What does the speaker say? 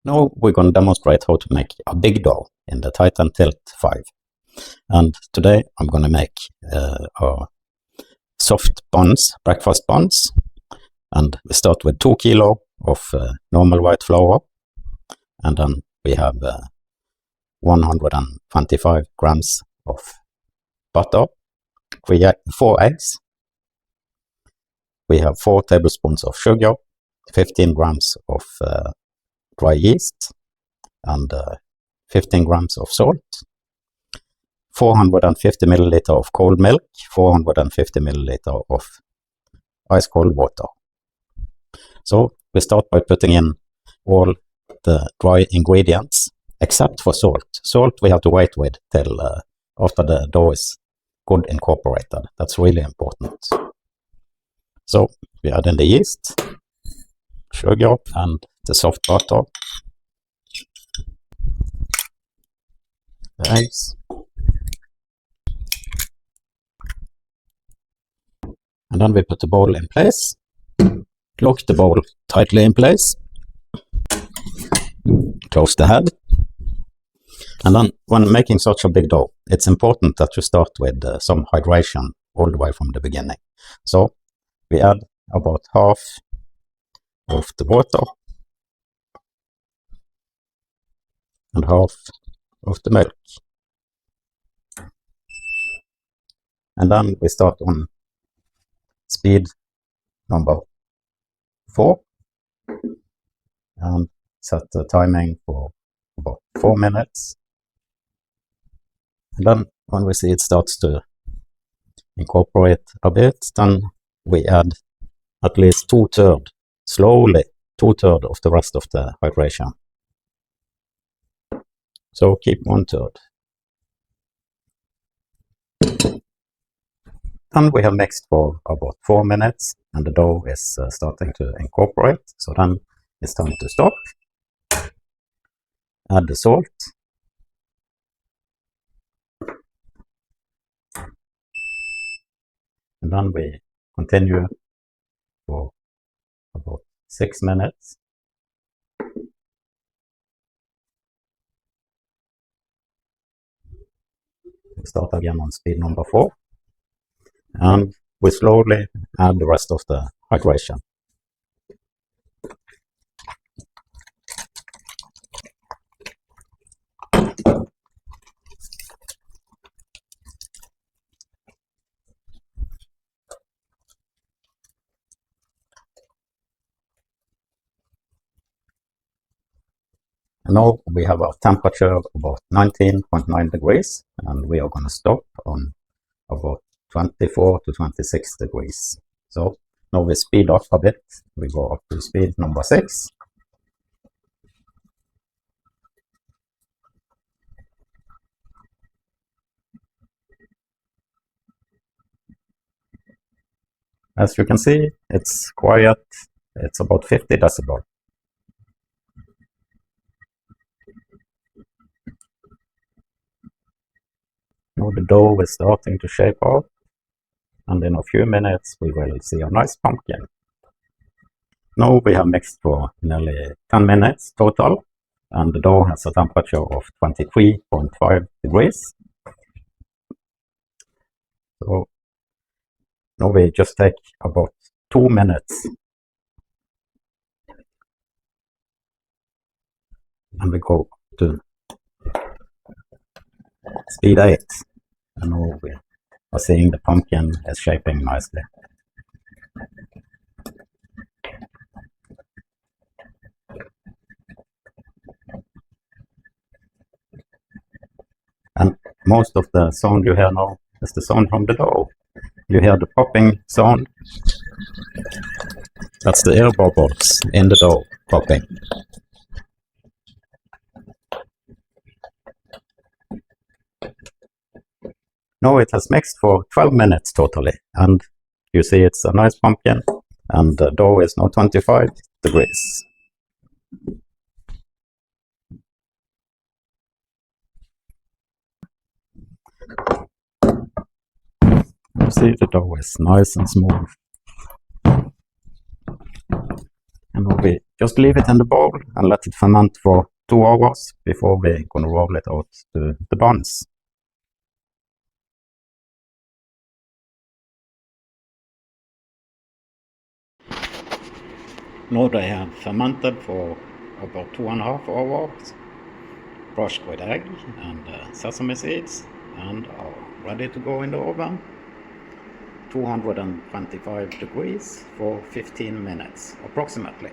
Now we're going to demonstrate how to make a big dough in the Titan Tilt 5. And today I'm going to make our soft buns, breakfast buns. And we start with 2 kilo of normal white flour. And then we have 125 grams of butter, 4 eggs. We have 4 tablespoons of sugar, 15 grams of dry yeast, and 15 grams of salt, 450 milliliter of cold milk, 450 milliliter of ice cold water. So we start by putting in all the dry ingredients except for salt. Salt we have to wait with till after the dough is good incorporated. That's really important. So we add in the yeast, sugar, and the soft butter, the eggs, and then we put the bowl in place, lock the bowl tightly in place, close the head, and then when making such a big dough, it's important that you start with some hydration all the way from the beginning. So we add about half of the water and half of the milk. And then we start on speed number 4 and set the timing for about 4 minutes. And then when we see it starts to incorporate a bit, then we add at least 2/3, slowly 2/3 of the rest of the hydration. So keep 1/3. Then we have mixed for about 4 minutes and the dough is starting to incorporate. So then it's time to stop. Add the salt. And then we continue for about 6 minutes. We start again on speed number 4. And we slowly add the rest of the hydration. And now we have a temperature of about 19.9 degrees, and we are going to stop on about 24 to 26 degrees. So now we speed up a bit. We go up to speed number 6. As you can see, it's quiet. It's about 50 decibel. Now the dough is starting to shape out, and in a few minutes we will see a nice pumpkin. Now we have mixed for nearly 10 minutes total, and the dough has a temperature of 23.5 degrees. So now we just take about 2 minutes and we go to speed 8, and now we are seeing the pumpkin is shaping nicely. And most of the sound you hear now is the sound from the dough. You hear the popping sound. That's the air bubbles in the dough popping. Now it has mixed for 12 minutes totally, and you see it's a nice pumpkin, and the dough is now 25 degrees. You see the dough is nice and smooth. And we just leave it in the bowl and let it ferment for 2 hours before we're gonna roll it out to the buns. Now they have fermented for about 2.5 hours, brushed with egg and sesame seeds, and are ready to go in the oven. 225 degrees for 15 minutes approximately.